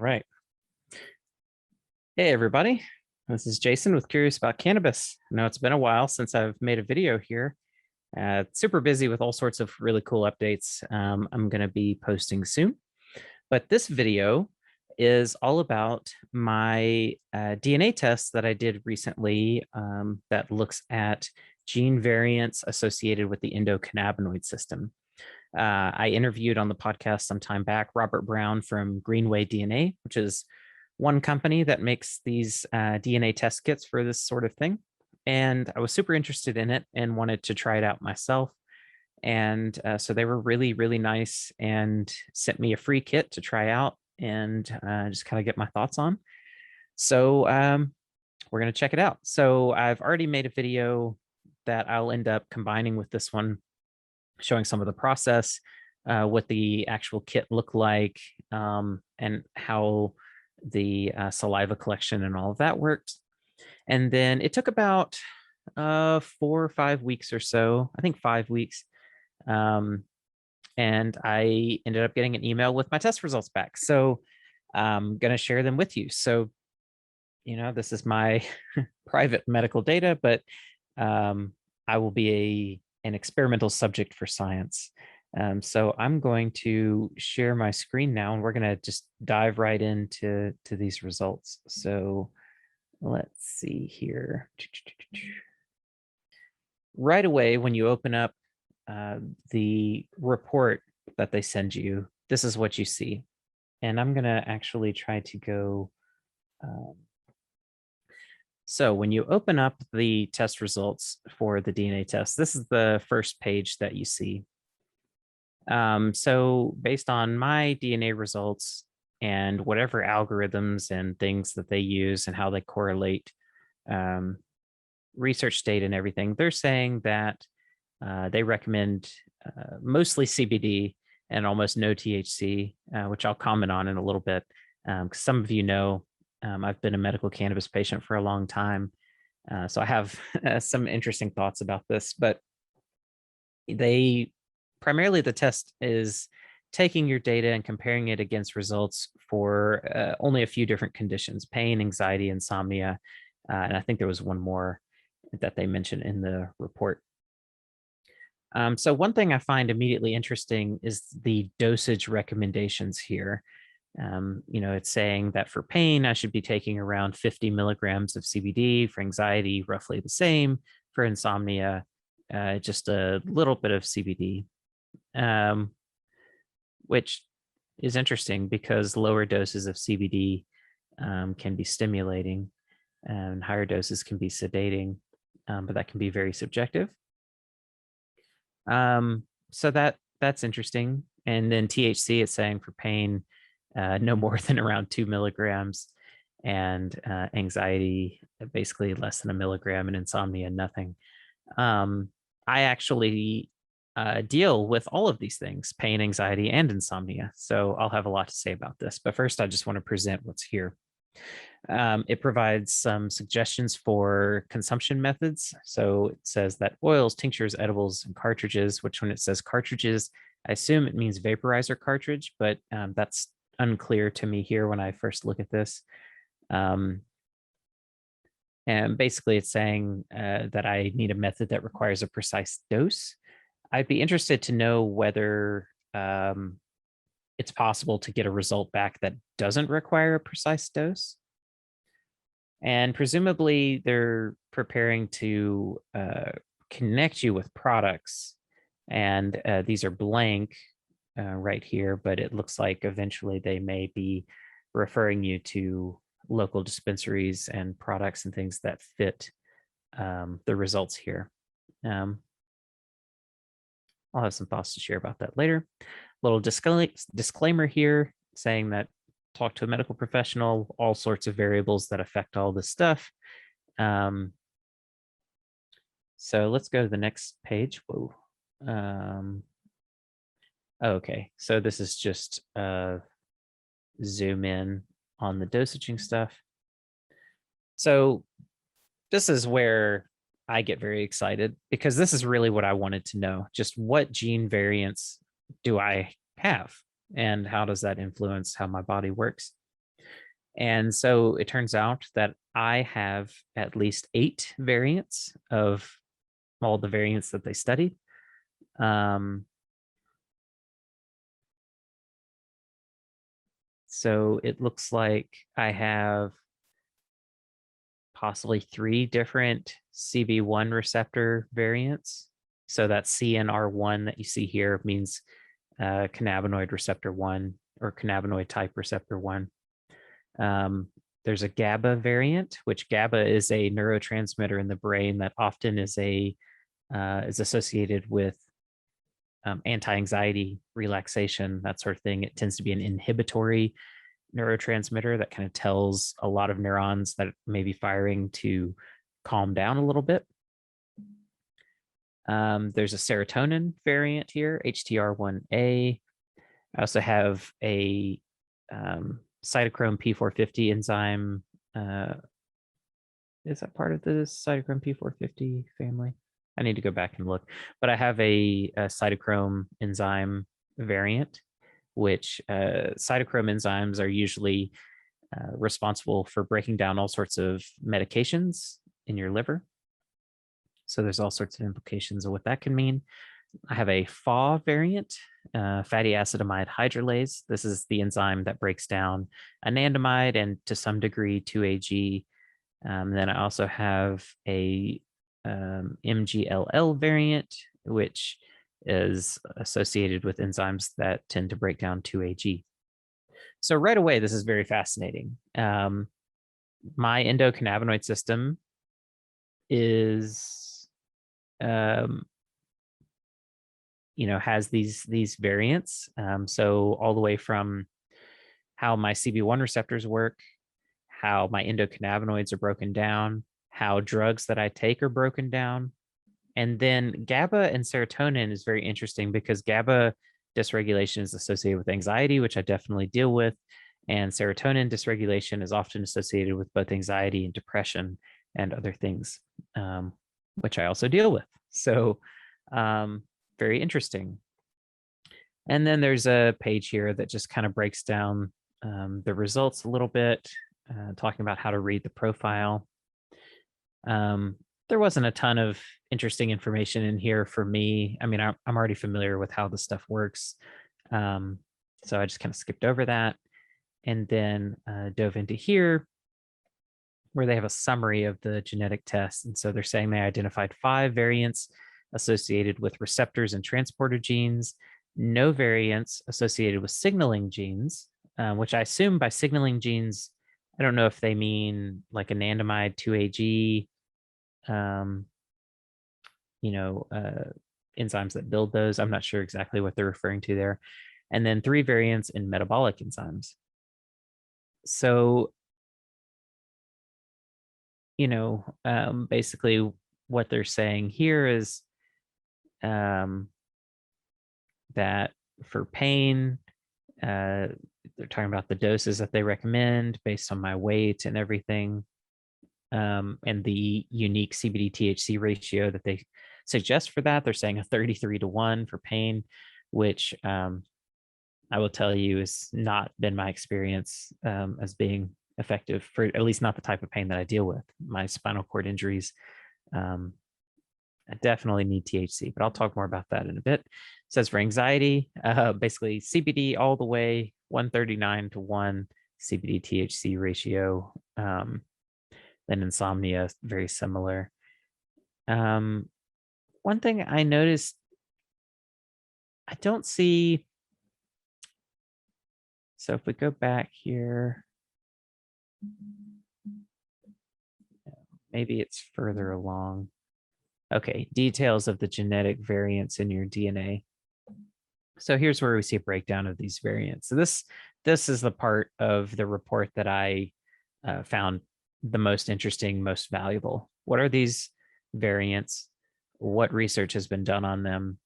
right. Hey, everybody. This is Jason with Curious About Cannabis. I know it's been a while since I've made a video here. Super busy with all sorts of really cool updates I'm going to be posting soon. But this video is all about my DNA test that I did recently that looks at gene variants associated with the endocannabinoid system. I interviewed on the podcast some time back Robert Brown from Greenway DNA, which is one company that makes these DNA test kits for this sort of thing. And I was super interested in it and wanted to try it out myself. And so they were really, really nice and sent me a free kit to try out and just kind of get my thoughts on. So we're going to check it out. So I've already made a video that I'll end up combining with this one, showing some of the process, what the actual kit looked like, and how the saliva collection and all of that worked. And then it took about 4 or 5 weeks or so, I think 5 weeks. And I ended up getting an email with my test results back. So I'm going to share them with you. So, this is my private medical data, but I will be an experimental subject for science. So I'm going to share my screen now, and we're going to just dive right into these results. So let's see here. Right away, when you open up the report that they send you, this is what you see. And I'm going to actually try to go. So when you open up the test results for the DNA test, this is the first page that you see. So based on my DNA results and whatever algorithms and things that they use and how they correlate research data and everything, they're saying that they recommend mostly CBD and almost no THC, which I'll comment on in a little bit. Because some of you know, I've been a medical cannabis patient for a long time. So I have some interesting thoughts about this, but primarily the test is taking your data and comparing it against results for only a few different conditions: pain, anxiety, insomnia. And I think there was one more that they mentioned in the report. So one thing I find immediately interesting is the dosage recommendations here. It's saying that for pain, I should be taking around 50 milligrams of CBD. For anxiety, roughly the same. For insomnia, just a little bit of CBD, which is interesting because lower doses of CBD can be stimulating and higher doses can be sedating, but that can be very subjective. So that's interesting. And then THC, it's saying for pain, no more than around 2 milligrams, and anxiety, basically less than a milligram, and insomnia, nothing. I actually deal with all of these things: pain, anxiety, and insomnia. So I'll have a lot to say about this. But first, I just want to present what's here. It provides some suggestions for consumption methods. So it says that oils, tinctures, edibles, and cartridges, which when it says cartridges, I assume it means vaporizer cartridge, but that's unclear to me here when I first look at this. And basically it's saying that I need a method that requires a precise dose. I'd be interested to know whether it's possible to get a result back that doesn't require a precise dose. And presumably they're preparing to connect you with products. And these are blank right here, but it looks like eventually they may be referring you to local dispensaries and products and things that fit the results here. I'll have some thoughts to share about that later. Little disclaimer here saying that talk to a medical professional, all sorts of variables that affect all this stuff. So let's go to the next page. Whoa. Okay, so this is just zoom in on the dosaging stuff. So this is where I get very excited, because this is really what I wanted to know. Just what gene variants do I have, and how does that influence how my body works? And so it turns out that I have at least 8 variants of all the variants that they studied. So it looks like I have possibly 3 different CB1 receptor variants. So that CNR1 that you see here means cannabinoid receptor 1 or cannabinoid type receptor 1. There's a GABA variant, which GABA is a neurotransmitter in the brain that often is associated with anti-anxiety, relaxation, that sort of thing. It tends to be an inhibitory neurotransmitter that kind of tells a lot of neurons that may be firing to calm down a little bit. There's a serotonin variant here, HTR1A. I also have a cytochrome P450 enzyme. Is that part of the cytochrome P450 family? I need to go back and look, but I have a cytochrome enzyme variant, which cytochrome enzymes are usually responsible for breaking down all sorts of medications in your liver. So there's all sorts of implications of what that can mean. I have a FAW variant, fatty acidamide hydrolase. This is the enzyme that breaks down anandamide and to some degree 2-AG. Then I also have a MGLL variant, which is associated with enzymes that tend to break down 2-AG. So right away, this is very fascinating. My endocannabinoid system is, has these variants. So all the way from how my CB1 receptors work, how my endocannabinoids are broken down, how drugs that I take are broken down. And then GABA and serotonin is very interesting because GABA dysregulation is associated with anxiety, which I definitely deal with. And serotonin dysregulation is often associated with both anxiety and depression and other things, which I also deal with. So very interesting. And then there's a page here that just kind of breaks down the results a little bit, talking about how to read the profile. There wasn't a ton of interesting information in here for me. I mean, I'm already familiar with how the stuff works. So I just kind of skipped over that and then dove into here where they have a summary of the genetic tests. And so they're saying they identified 5 variants associated with receptors and transporter genes, no variants associated with signaling genes, which I assume by signaling genes, I don't know if they mean like anandamide 2-AG, enzymes that build those. I'm not sure exactly what they're referring to there. And then 3 variants in metabolic enzymes. So, basically what they're saying here is that for pain, they're talking about the doses that they recommend based on my weight and everything, and the unique CBD THC ratio that they suggest for that. They're saying a 33-to-1 for pain, which I will tell you has not been my experience as being effective for at least not the type of pain that I deal with. My spinal cord injuries, I definitely need THC, but I'll talk more about that in a bit. It says for anxiety, basically CBD all the way, 139-to-1 CBD THC ratio. Then insomnia, very similar. One thing I noticed, I don't see. So if we go back here, maybe it's further along. Okay, details of the genetic variants in your DNA. So here's where we see a breakdown of these variants. So this is the part of the report that I found the most interesting, most valuable. What are these variants? What research has been done on them?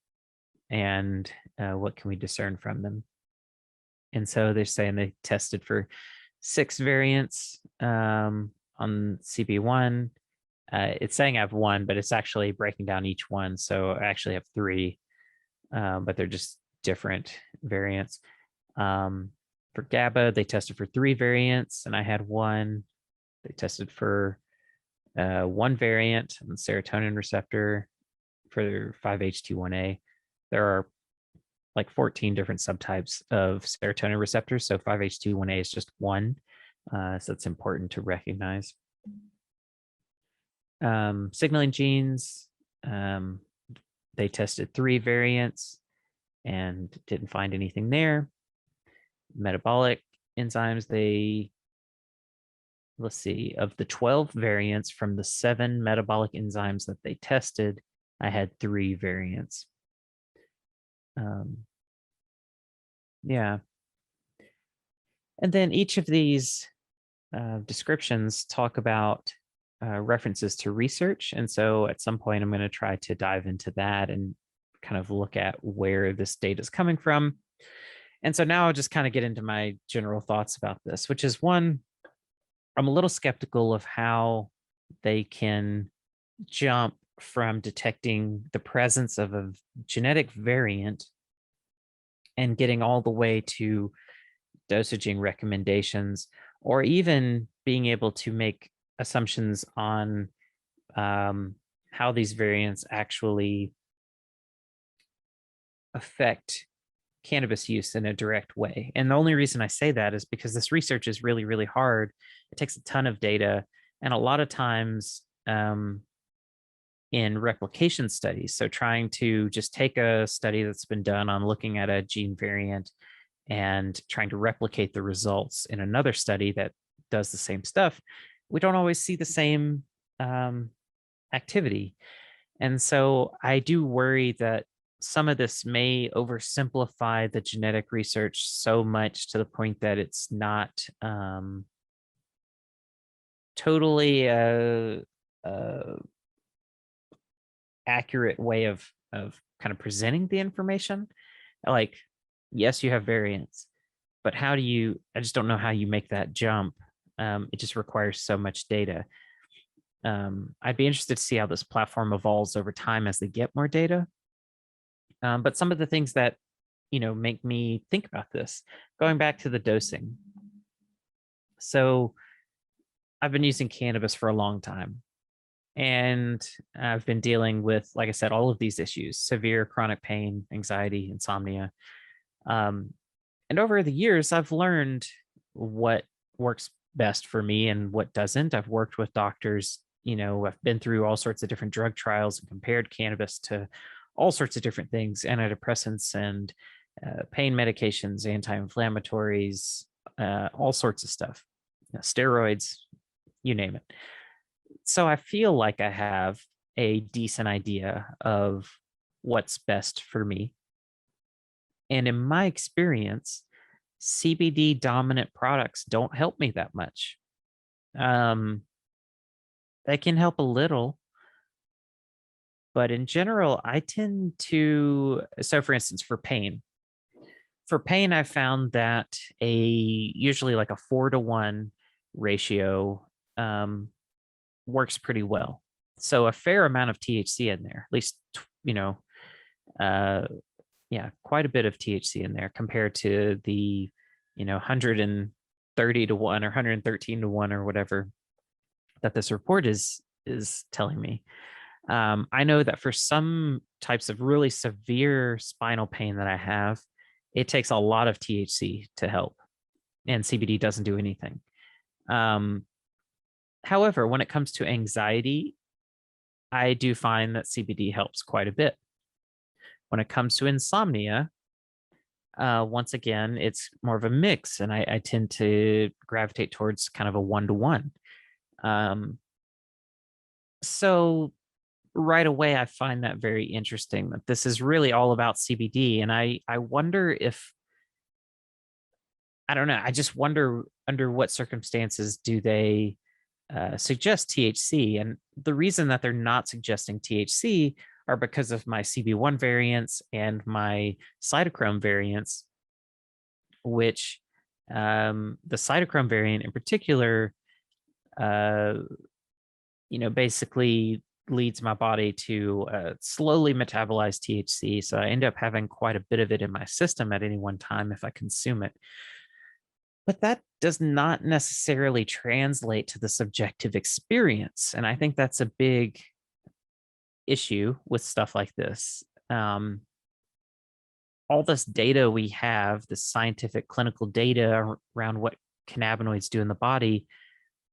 And what can we discern from them? And so they're saying they tested for 6 variants on CB1. It's saying I have 1, but it's actually breaking down each one. So I actually have 3, but they're just different variants. For For GABA, they tested for 3 variants, and I had 1. They tested for 1 variant on the serotonin receptor for 5-HT1A. There are like 14 different subtypes of serotonin receptors, so 5-HT1A is just one. So it's important to recognize. Signaling genes, they tested 3 variants and didn't find anything there. Metabolic enzymes, let's see, of the 12 variants from the 7 metabolic enzymes that they tested, I had 3 variants. Yeah. And then each of these descriptions talk about references to research. And so at some point, I'm going to try to dive into that and kind of look at where this data is coming from. And so now I'll just kind of get into my general thoughts about this, which is one, I'm a little skeptical of how they can jump from detecting the presence of a genetic variant and getting all the way to dosaging recommendations, or even being able to make assumptions on how these variants actually affect cannabis use in a direct way. And the only reason I say that is because this research is really, really hard. It takes a ton of data. And a lot of times in replication studies, so trying to just take a study that's been done on looking at a gene variant and trying to replicate the results in another study that does the same stuff, we don't always see the same activity. And so I do worry that some of this may oversimplify the genetic research so much to the point that it's not totally accurate way of kind of presenting the information. Like, yes, you have variants, but how do you, I just don't know how you make that jump. It just requires so much data. I'd be interested to see how this platform evolves over time as they get more data. But some of the things that, make me think about this, going back to the dosing. So I've been using cannabis for a long time, and I've been dealing with, like I said, all of these issues: severe chronic pain, anxiety, insomnia. And over the years, I've learned what works best for me and what doesn't. I've worked with doctors, I've been through all sorts of different drug trials and compared cannabis to all sorts of different things: antidepressants and pain medications, anti-inflammatories, all sorts of stuff, steroids, you name it. So I feel like I have a decent idea of what's best for me. And in my experience, CBD dominant products don't help me that much. They can help a little, but in general, I tend to, so for instance, for pain, I found that usually like a 4-to-1 ratio works pretty well. So a fair amount of THC in there, at least, quite a bit of THC in there compared to the, 130-to-1 or 113-to-1 or whatever that this report is telling me. I know that for some types of really severe spinal pain that I have, it takes a lot of THC to help, and CBD doesn't do anything. However, when it comes to anxiety, I do find that CBD helps quite a bit. When it comes to insomnia, once again, it's more of a mix, and I tend to gravitate towards kind of a 1-to-1. So right away, I find that very interesting, that this is really all about CBD. And I wonder if, I don't know, I just wonder under what circumstances do they suggest THC. And the reason that they're not suggesting THC are because of my CB1 variants and my cytochrome variants, which the cytochrome variant in particular, basically leads my body to slowly metabolize THC. So I end up having quite a bit of it in my system at any one time if I consume it. But that does not necessarily translate to the subjective experience. And I think that's a big issue with stuff like this. Um, all this data we have, the scientific clinical data around what cannabinoids do in the body,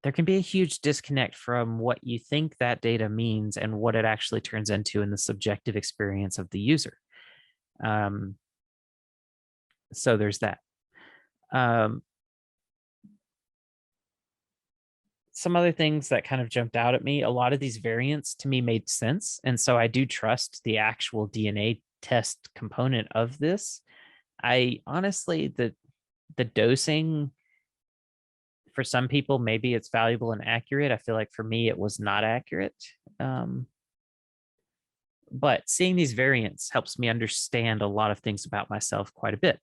there can be a huge disconnect from what you think that data means and what it actually turns into in the subjective experience of the user. Um, so there's that. Um, some other things that kind of jumped out at me, a lot of these variants to me made sense. And so I do trust the actual DNA test component of this. I honestly, the dosing for some people, maybe it's valuable and accurate. I feel like for me, it was not accurate. Um, but seeing these variants helps me understand a lot of things about myself quite a bit.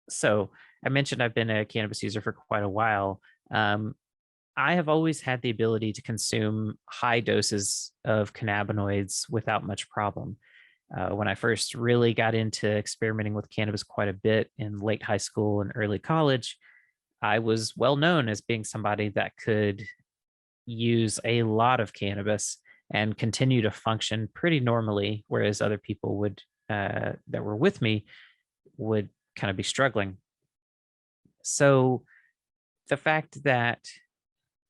So I mentioned I've been a cannabis user for quite a while. Um, I have always had the ability to consume high doses of cannabinoids without much problem. When I first really got into experimenting with cannabis quite a bit in late high school and early college, I was well known as being somebody that could use a lot of cannabis and continue to function pretty normally, whereas other people would that were with me would kind of be struggling. So the fact that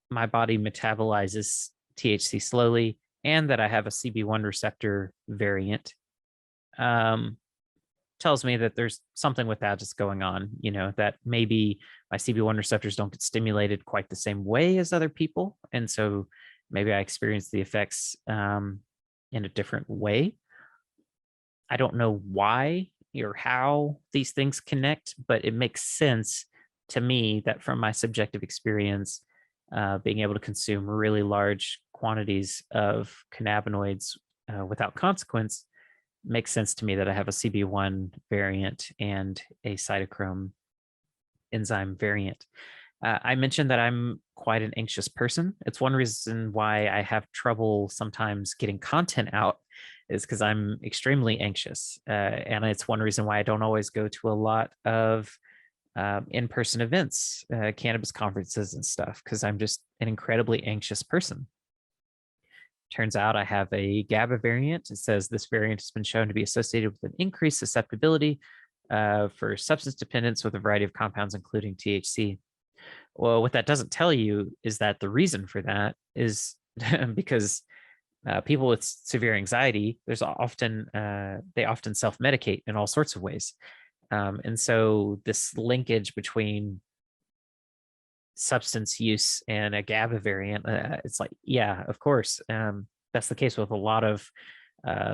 my body metabolizes THC slowly and that I have a CB1 receptor variant um, tells me that there's something with that that's going on, that maybe my CB1 receptors don't get stimulated quite the same way as other people. And so maybe I experience the effects in a different way. I don't know why or how these things connect, but it makes sense to me that from my subjective experience, being able to consume really large quantities of cannabinoids without consequence makes sense to me that I have a CB1 variant and a cytochrome enzyme variant. I mentioned that I'm quite an anxious person. It's one reason why I have trouble sometimes getting content out is because I'm extremely anxious. And it's one reason why I don't always go to a lot of in-person events, cannabis conferences and stuff, because I'm just an incredibly anxious person. Turns out I have a GABA variant. It says this variant has been shown to be associated with an increased susceptibility for substance dependence with a variety of compounds, including THC. Well, what that doesn't tell you is that the reason for that is because people with severe anxiety, there's often they often self-medicate in all sorts of ways, and so this linkage between substance use and a GABA variant, it's like, yeah, of course, that's the case with a lot of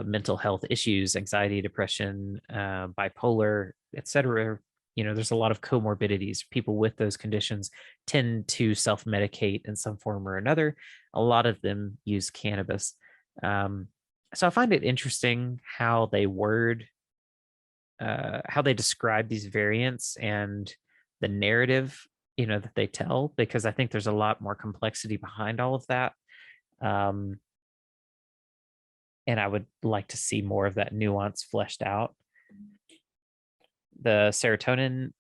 mental health issues, anxiety, depression, bipolar, etc. There's a lot of comorbidities. People with those conditions tend to self-medicate in some form or another. A lot of them use cannabis. So I find it interesting how they how they describe these variants and the narrative, that they tell, because I think there's a lot more complexity behind all of that. Um, and I would like to see more of that nuance fleshed out. The serotonin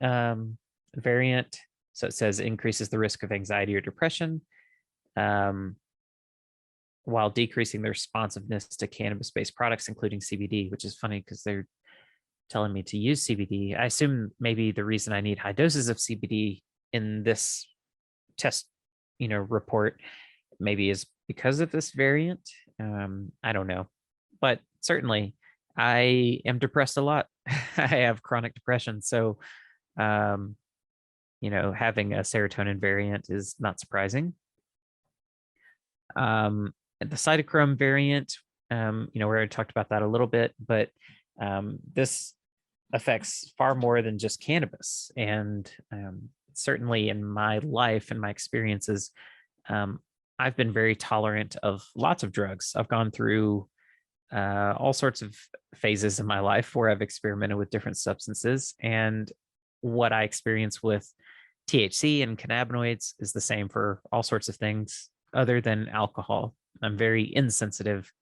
variant, so it says increases the risk of anxiety or depression, um, while decreasing the responsiveness to cannabis-based products, including CBD, which is funny because they're telling me to use CBD. I assume maybe the reason I need high doses of CBD in this test, report maybe is because of this variant. I don't know, but certainly I am depressed a lot. I have chronic depression, so um, having a serotonin variant is not surprising. The cytochrome variant, we already talked about that a little bit, but this affects far more than just cannabis. And certainly in my life and my experiences, I've been very tolerant of lots of drugs. I've gone through all sorts of phases in my life where I've experimented with different substances. And what I experience with THC and cannabinoids is the same for all sorts of things other than alcohol. I'm very insensitive,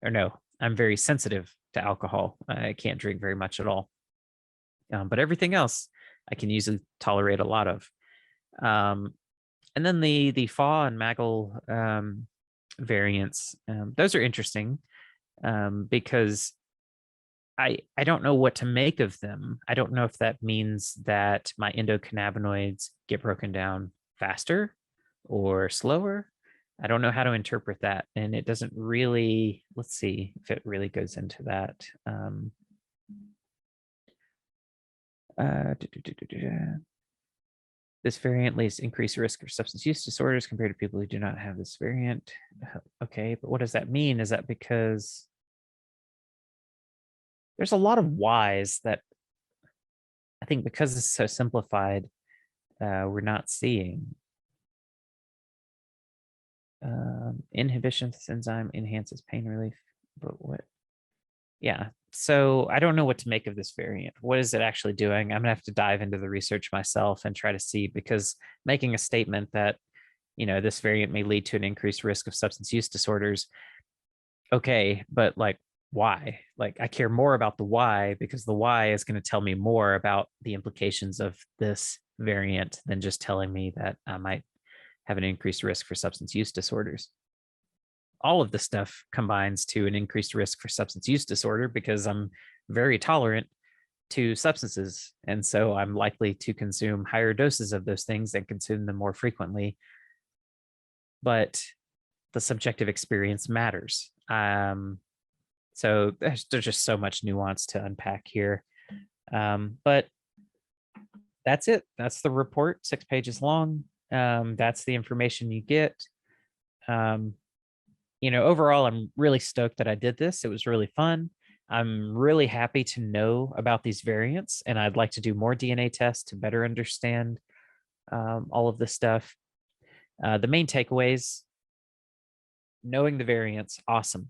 or no, I'm very sensitive to alcohol. I can't drink very much at all. But everything else I can usually tolerate a lot of. And then the Faw and Maggle variants, those are interesting because I don't know what to make of them. I don't know if that means that my endocannabinoids get broken down faster or slower. I don't know how to interpret that. And it doesn't really, let's see if it really goes into that. This variant leads to increased risk of substance use disorders compared to people who do not have this variant. Okay, but what does that mean? Is that because there's a lot of whys that I think because it's so simplified, we're not seeing. Inhibition of this enzyme enhances pain relief, but what? Yeah, so I don't know what to make of this variant. What is it actually doing? I'm gonna have to dive into the research myself and try to see, because making a statement that, this variant may lead to an increased risk of substance use disorders. Okay, but like, why? Like, I care more about the why, because the why is going to tell me more about the implications of this variant than just telling me that I might have an increased risk for substance use disorders. All of this stuff combines to an increased risk for substance use disorder because I'm very tolerant to substances. And so I'm likely to consume higher doses of those things and consume them more frequently. But the subjective experience matters. So there's just so much nuance to unpack here. But that's it. That's the report, 6 pages long. That's the information you get. Overall, I'm really stoked that I did this. It was really fun. I'm really happy to know about these variants, and I'd like to do more DNA tests to better understand all of this stuff. The main takeaways: knowing the variants, awesome.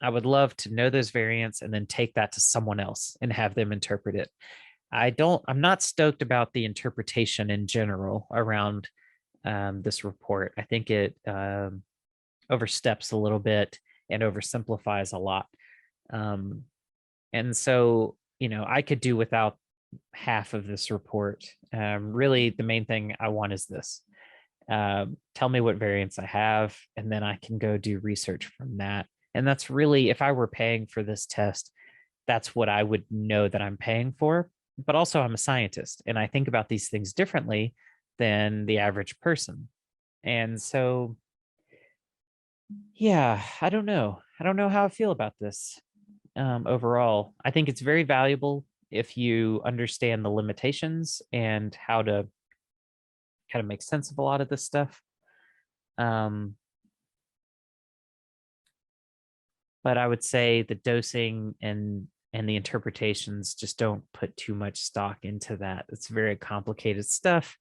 I would love to know those variants and then take that to someone else and have them interpret it. I'm not stoked about the interpretation in general around this report. I think it oversteps a little bit and oversimplifies a lot. And so, I could do without half of this report. Really, the main thing I want is this. Tell me what variants I have, and then I can go do research from that. And that's really, if I were paying for this test, that's what I would know that I'm paying for. But also, I'm a scientist and I think about these things differently than the average person. And so, yeah, I don't know. I don't know how I feel about this overall. I think it's very valuable if you understand the limitations and how to kind of make sense of a lot of this stuff. But I would say the dosing and the interpretations, just don't put too much stock into that. It's very complicated stuff.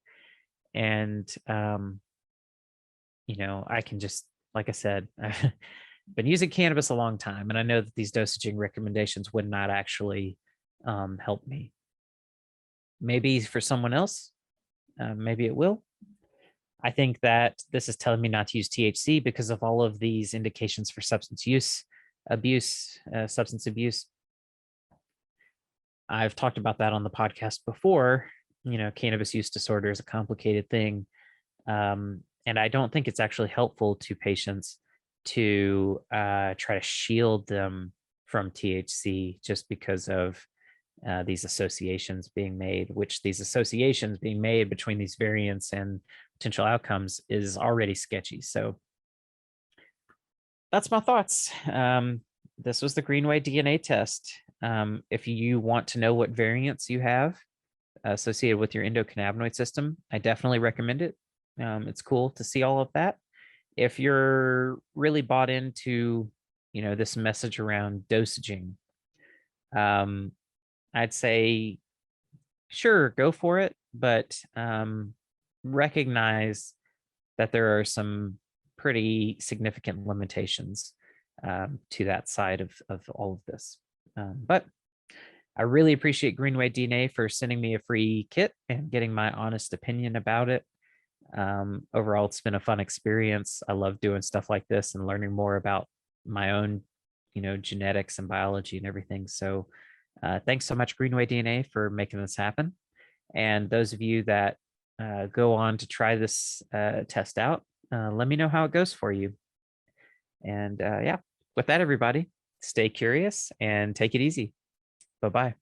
And I can just, like I said, I've been using cannabis a long time, and I know that these dosaging recommendations would not actually help me. Maybe for someone else, maybe it will. I think that this is telling me not to use THC because of all of these indications for substance abuse. I've talked about that on the podcast before. Cannabis use disorder is a complicated thing. And I don't think it's actually helpful to patients to try to shield them from THC just because of these associations being made, which these associations being made between these variants and potential outcomes is already sketchy. So that's my thoughts. This was the Greenway DNA test. If you want to know what variants you have associated with your endocannabinoid system, I definitely recommend it. It's cool to see all of that. If you're really bought into, this message around dosaging, I'd say, sure, go for it, but recognize that there are some pretty significant limitations to that side of all of this. But I really appreciate Greenway DNA for sending me a free kit and getting my honest opinion about it. Overall, it's been a fun experience. I love doing stuff like this and learning more about my own, genetics and biology and everything. So thanks so much, Greenway DNA, for making this happen. And those of you that go on to try this test out, let me know how it goes for you. And yeah, with that, everybody, stay curious and take it easy. Bye-bye.